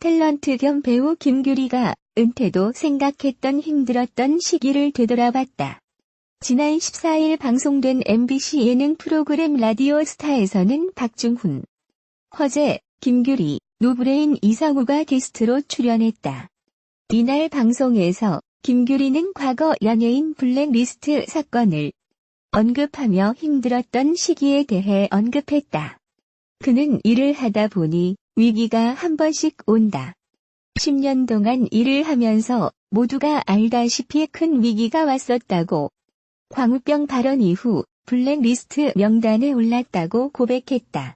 탤런트 겸 배우 김규리가 은퇴도 생각했던 힘들었던 시기를 되돌아봤다. 지난 14일 방송된 MBC 예능 프로그램 라디오스타에서는 박중훈, 허재, 김규리, 노브레인 이성우가 게스트로 출연했다. 이날 방송에서 김규리는 과거 연예인 블랙리스트 사건을 언급하며 힘들었던 시기에 대해 언급했다. 그는 일을 하다 보니 위기가 한 번씩 온다. 10년 동안 일을 하면서 모두가 알다시피 큰 위기가 왔었다고. 광우병 발언 이후 블랙리스트 명단에 올랐다고 고백했다.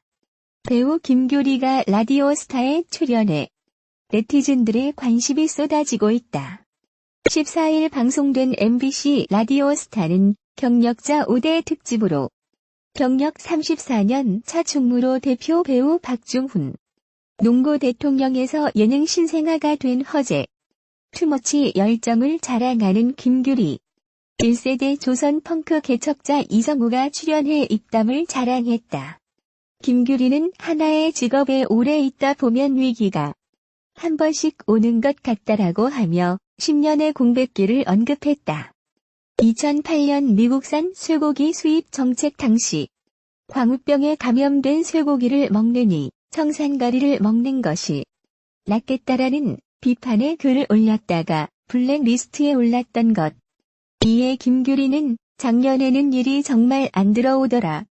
배우 김규리가 라디오스타에 출연해 네티즌들의 관심이 쏟아지고 있다. 14일 방송된 MBC 라디오스타는 경력자 5대 특집으로 경력 34년 차 충무로 대표 배우 박중훈, 농구 대통령에서 예능 신생아가 된 허재, 투머치 열정을 자랑하는 김규리, 1세대 조선 펑크 개척자 이성우가 출연해 입담을 자랑했다. 김규리는 하나의 직업에 오래 있다 보면 위기가 한 번씩 오는 것 같다라고 하며 10년의 공백기를 언급했다. 2008년 미국산 쇠고기 수입 정책 당시 광우병에 감염된 쇠고기를 먹느니 청산가리를 먹는 것이 낫겠다라는 비판의 글을 올렸다가 블랙리스트에 올랐던 것. 이에 김규리는 작년에는 일이 정말 안 들어오더라.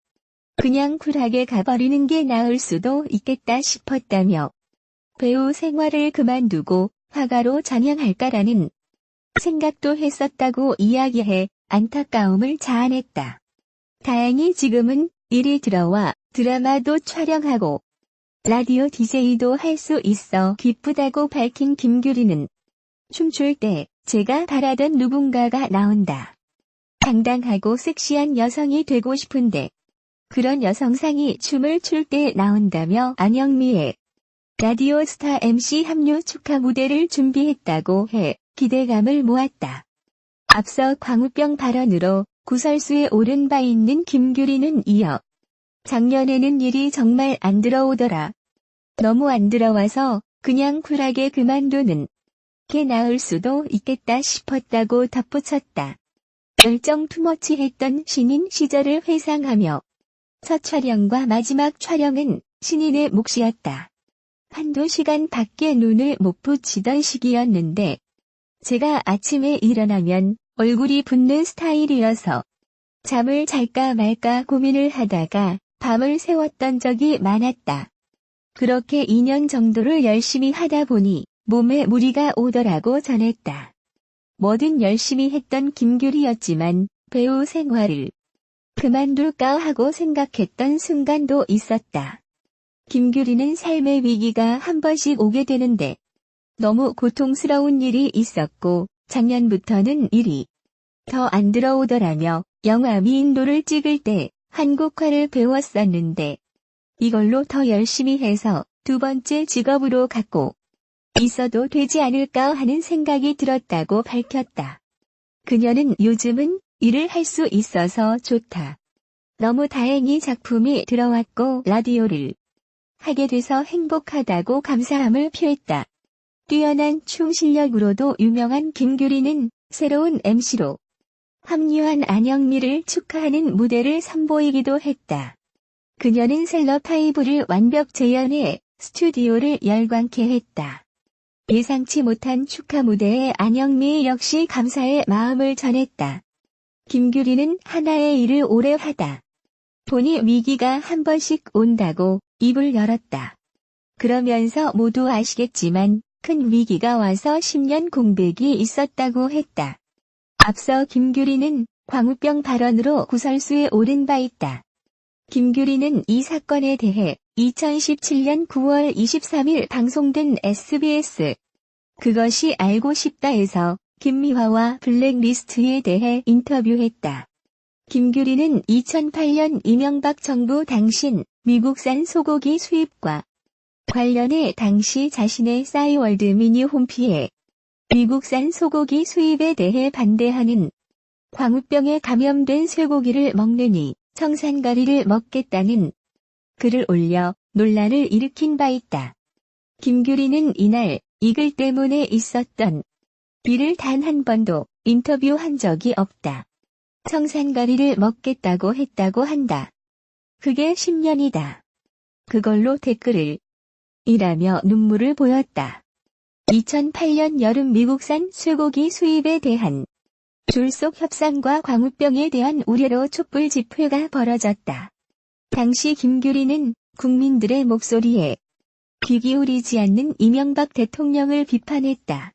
그냥 쿨하게 가버리는 게 나을 수도 있겠다 싶었다며 배우 생활을 그만두고 화가로 전향할까라는 생각도 했었다고 이야기해 안타까움을 자아냈다. 다행히 지금은 일이 들어와 드라마도 촬영하고 라디오 DJ도 할 수 있어 기쁘다고 밝힌 김규리는 춤출 때 제가 바라던 누군가가 나온다. 당당하고 섹시한 여성이 되고 싶은데 그런 여성상이 춤을 출 때 나온다며 안영미의 라디오스타 MC 합류 축하 무대를 준비했다고 해 기대감을 모았다. 앞서 광우병 발언으로 구설수에 오른 바 있는 김규리는 이어 작년에는 일이 정말 안 들어오더라. 너무 안 들어와서 그냥 쿨하게 그만두는 게 나을 수도 있겠다 싶었다고 덧붙였다. 열정 투머치 했던 신인 시절을 회상하며 첫 촬영과 마지막 촬영은 신인의 몫이었다. 한두 시간 밖에 눈을 못 붙이던 시기였는데 제가 아침에 일어나면 얼굴이 붓는 스타일이어서 잠을 잘까 말까 고민을 하다가 밤을 새웠던 적이 많았다. 그렇게 2년 정도를 열심히 하다 보니 몸에 무리가 오더라고 전했다. 뭐든 열심히 했던 김규리였지만 배우 생활을 그만둘까 하고 생각했던 순간도 있었다. 김규리는 삶의 위기가 한 번씩 오게 되는데 너무 고통스러운 일이 있었고 작년부터는 일이 더 안 들어오더라며 영화 미인도를 찍을 때 한국화를 배웠었는데 이걸로 더 열심히 해서 두 번째 직업으로 갖고 있어도 되지 않을까 하는 생각이 들었다고 밝혔다. 그녀는 요즘은 일을 할 수 있어서 좋다. 너무 다행히 작품이 들어왔고 라디오를 하게 돼서 행복하다고 감사함을 표했다. 뛰어난 춤 실력으로도 유명한 김규리는 새로운 MC로 합류한 안영미를 축하하는 무대를 선보이기도 했다. 그녀는 셀럽5를 완벽 재현해 스튜디오를 열광케 했다. 예상치 못한 축하 무대에 안영미 역시 감사의 마음을 전했다. 김규리는 하나의 일을 오래 하다 보니 위기가 한 번씩 온다고 입을 열었다. 그러면서 모두 아시겠지만 큰 위기가 와서 10년 공백이 있었다고 했다. 앞서 김규리는 광우병 발언으로 구설수에 오른 바 있다. 김규리는 이 사건에 대해 2017년 9월 23일 방송된 SBS 그것이 알고 싶다에서 김미화와 블랙리스트에 대해 인터뷰했다. 김규리는 2008년 이명박 정부 당신 미국산 소고기 수입과 관련해 당시 자신의 싸이월드 미니 홈피에 미국산 소고기 수입에 대해 반대하는 광우병에 감염된 쇠고기를 먹느니 청산가리를 먹겠다는 글을 올려 논란을 일으킨 바 있다. 김규리는 이날 이 글 때문에 있었던 일을 단 한 번도 인터뷰한 적이 없다. 청산가리를 먹겠다고 했다고 한다. 그게 10년이다. 그걸로 댓글을 이라며 눈물을 보였다. 2008년 여름 미국산 쇠고기 수입에 대한 졸속 협상과 광우병에 대한 우려로 촛불 집회가 벌어졌다. 당시 김규리는 국민들의 목소리에 귀 기울이지 않는 이명박 대통령을 비판했다.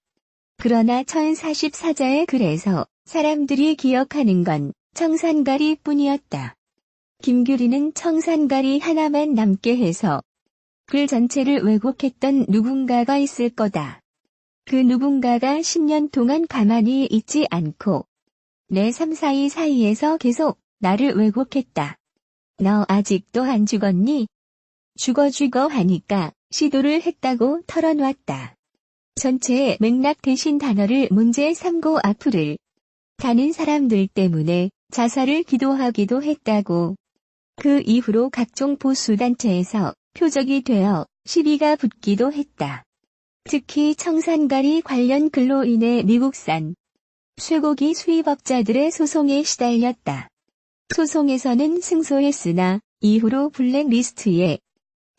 그러나 1044자의 글에서 사람들이 기억하는 건 청산가리 뿐이었다. 김규리는 청산가리 하나만 남게 해서 글 전체를 왜곡했던 누군가가 있을 거다. 그 누군가가 10년 동안 가만히 있지 않고 내 3, 4위 사이에서 계속 나를 왜곡했다. 너 아직도 안 죽었니? 죽어 하니까 시도를 했다고 털어놨다. 전체의 맥락 대신 단어를 문제 삼고 악플을 다는 사람들 때문에 자살을 기도하기도 했다고. 그 이후로 각종 보수단체에서 표적이 되어 시비가 붙기도 했다. 특히 청산가리 관련 글로 인해 미국산 쇠고기 수입업자들의 소송에 시달렸다. 소송에서는 승소했으나 이후로 블랙리스트에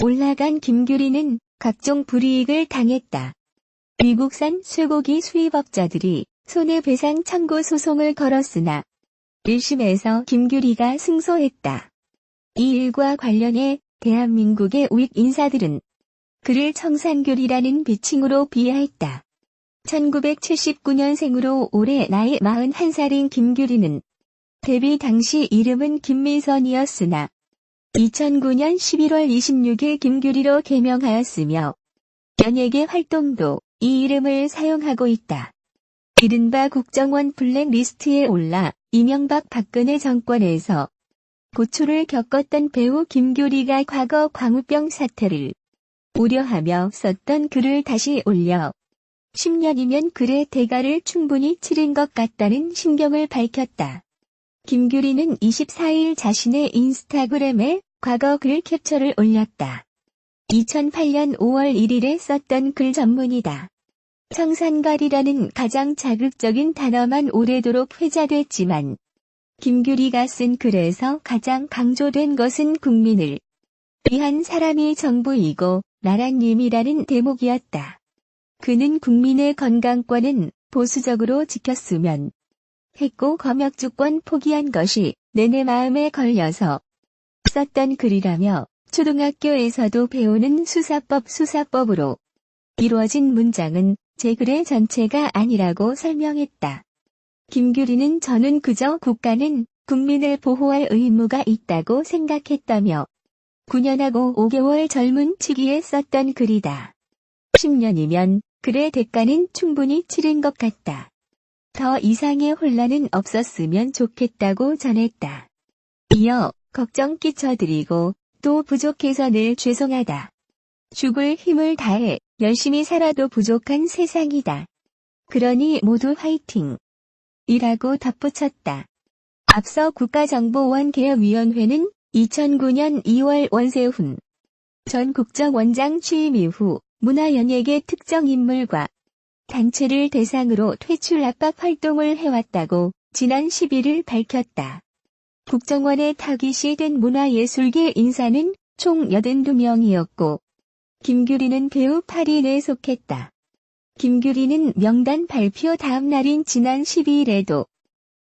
올라간 김규리는 각종 불이익을 당했다. 미국산 쇠고기 수입업자들이 손해배상 청구 소송을 걸었으나 1심에서 김규리가 승소했다. 이 일과 관련해 대한민국의 우익 인사들은 그를 청산교리라는 비칭으로 비하했다. 1979년생으로 올해 나이 41살인 김규리는 데뷔 당시 이름은 김민선이었으나 2009년 11월 26일 김규리로 개명하였으며 연예계 활동도 이 이름을 사용하고 있다. 이른바 국정원 블랙리스트에 올라 이명박 박근혜 정권에서 고초를 겪었던 배우 김규리가 과거 광우병 사태를 우려하며 썼던 글을 다시 올려 10년이면 글의 대가를 충분히 치른 것 같다는 심경을 밝혔다. 김규리는 24일 자신의 인스타그램에 과거 글 캡처를 올렸다. 2008년 5월 1일에 썼던 글 전문이다. 청산가리라는 가장 자극적인 단어만 오래도록 회자됐지만 김규리가 쓴 글에서 가장 강조된 것은 국민을 위한 사람이 정부이고 나라님이라는 대목이었다. 그는 국민의 건강권은 보수적으로 지켰으면 했고 검역주권 포기한 것이 내내 마음에 걸려서 썼던 글이라며 초등학교에서도 배우는 수사법으로 이루어진 문장은 제 글의 전체가 아니라고 설명했다. 김규리는 저는 그저 국가는 국민을 보호할 의무가 있다고 생각했다며 9년하고 5개월 젊은 치기에 썼던 글이다. 10년이면 글의 대가는 충분히 치른 것 같다. 더 이상의 혼란은 없었으면 좋겠다고 전했다. 이어 걱정 끼쳐드리고 또 부족해서 늘 죄송하다. 죽을 힘을 다해 열심히 살아도 부족한 세상이다. 그러니 모두 화이팅! 이라고 덧붙였다. 앞서 국가정보원개혁위원회는 2009년 2월 원세훈 전 국정원장 취임 이후 문화연예계 특정 인물과 단체를 대상으로 퇴출 압박 활동을 해왔다고 지난 11일 밝혔다. 국정원에 타깃이 된 문화예술계 인사는 총 82명이었고 김규리는 배우 8인에 속했다. 김규리는 명단 발표 다음 날인 지난 12일에도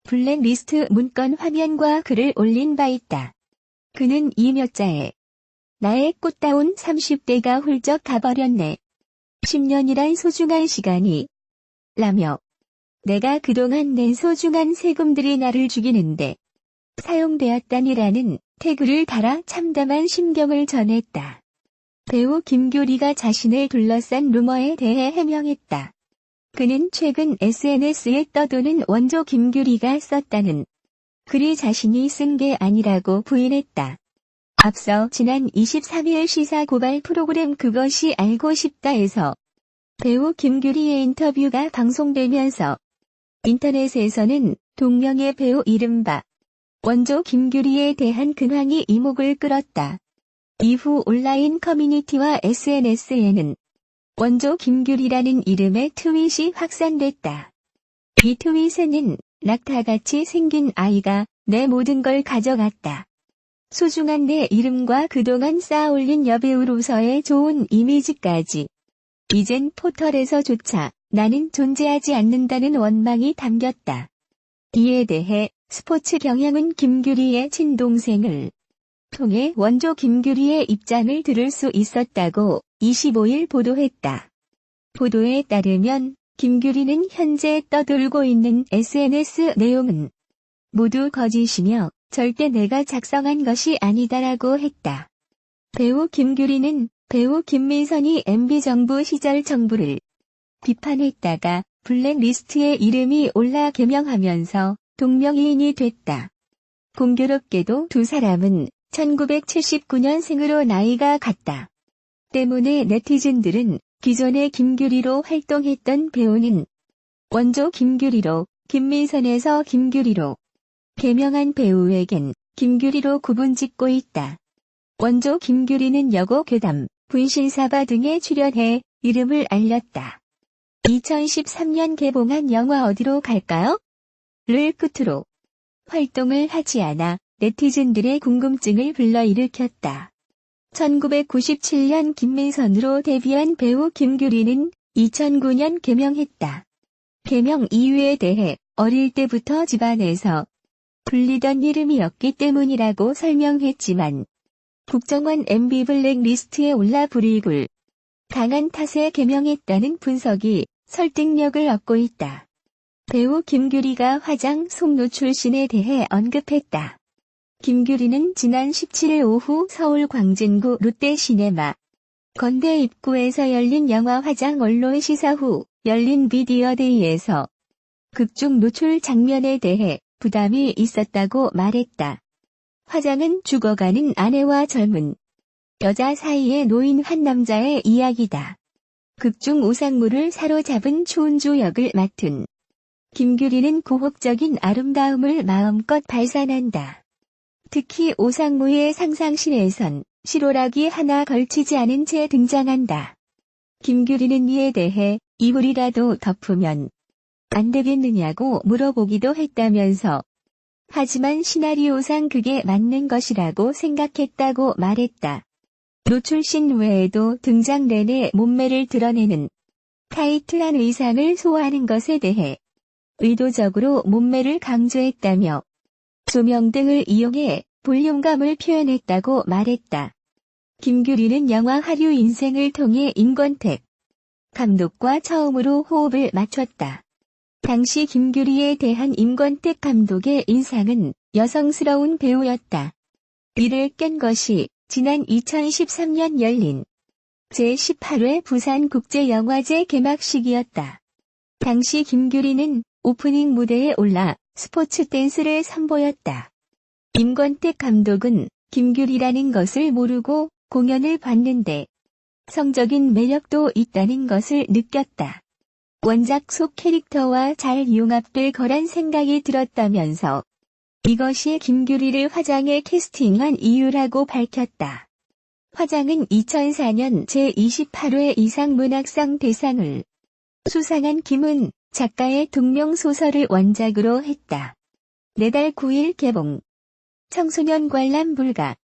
블랙리스트 문건 화면과 글을 올린 바 있다. 그는 이 몇 자에 나의 꽃다운 30대가 훌쩍 가버렸네. 10년이란 소중한 시간이 라며 내가 그동안 낸 소중한 세금들이 나를 죽이는데 사용되었다니라는 태그를 달아 참담한 심경을 전했다. 배우 김규리가 자신을 둘러싼 루머에 대해 해명했다. 그는 최근 SNS에 떠도는 원조 김규리가 썼다는 글이 자신이 쓴 게 아니라고 부인했다. 앞서 지난 23일 시사 고발 프로그램 그것이 알고 싶다에서 배우 김규리의 인터뷰가 방송되면서 인터넷에서는 동명의 배우 이른바 원조 김규리에 대한 근황이 이목을 끌었다. 이후 온라인 커뮤니티와 SNS에는 원조 김규리라는 이름의 트윗이 확산됐다. 이 트윗에는 낙타같이 생긴 아이가 내 모든 걸 가져갔다. 소중한 내 이름과 그동안 쌓아올린 여배우로서의 좋은 이미지까지. 이젠 포털에서조차 나는 존재하지 않는다는 원망이 담겼다. 이에 대해 스포츠 경향은 김규리의 친동생을 통해 원조 김규리의 입장을 들을 수 있었다고 25일 보도했다. 보도에 따르면 김규리는 현재 떠돌고 있는 SNS 내용은 모두 거짓이며 절대 내가 작성한 것이 아니다라고 했다. 배우 김규리는 배우 김민선이 MB정부 시절 정부를 비판했다가 블랙리스트에 이름이 올라 개명하면서 동명이인이 됐다. 공교롭게도 두 사람은 1979년생으로 나이가 같다. 때문에 네티즌들은 기존의 김규리로 활동했던 배우는 원조 김규리로 김민선에서 김규리로 개명한 배우에겐 김규리로 구분짓고 있다. 원조 김규리는 여고 괴담, 분신사바 등에 출연해 이름을 알렸다. 2013년 개봉한 영화 어디로 갈까요? 를 끝으로 활동을 하지 않아 네티즌들의 궁금증을 불러일으켰다. 1997년 김민선으로 데뷔한 배우 김규리는 2009년 개명했다. 개명 이유에 대해 어릴 때부터 집안에서 불리던 이름이었기 때문이라고 설명했지만 국정원 MB 블랙리스트에 올라 불이익을 당한 탓에 개명했다는 분석이 설득력을 얻고 있다. 배우 김규리가 화장 속노 출신에 대해 언급했다. 김규리는 지난 17일 오후 서울 광진구 롯데시네마 건대 입구에서 열린 영화 화장 언론 시사 후 열린 미디어데이에서 극중 노출 장면에 대해 부담이 있었다고 말했다. 화장은 죽어가는 아내와 젊은 여자 사이에 놓인 한 남자의 이야기다. 극중 오상무를 사로잡은 추운주 역을 맡은 김규리는 고혹적인 아름다움을 마음껏 발산한다. 특히 오상무의 상상실에선 실오라기 하나 걸치지 않은 채 등장한다. 김규리는 이에 대해 이불이라도 덮으면 안 되겠느냐고 물어보기도 했다면서 하지만 시나리오상 그게 맞는 것이라고 생각했다고 말했다. 노출신 외에도 등장 내내 몸매를 드러내는 타이트한 의상을 소화하는 것에 대해 의도적으로 몸매를 강조했다며 조명 등을 이용해 볼륨감을 표현했다고 말했다. 김규리는 영화 하류 인생을 통해 임권택 감독과 처음으로 호흡을 맞췄다. 당시 김규리에 대한 임권택 감독의 인상은 여성스러운 배우였다. 이를 깬 것이 지난 2013년 열린 제18회 부산국제영화제 개막식이었다. 당시 김규리는 오프닝 무대에 올라 스포츠 댄스를 선보였다. 임권택 감독은 김규리라는 것을 모르고 공연을 봤는데 성적인 매력도 있다는 것을 느꼈다. 원작 속 캐릭터와 잘 융합될 거란 생각이 들었다면서 이것이 김규리를 화장에 캐스팅한 이유라고 밝혔다. 화장은 2004년 제28회 이상문학상 대상을 수상한 김은 작가의 동명소설을 원작으로 했다. 내달 9일 개봉. 청소년 관람 불가.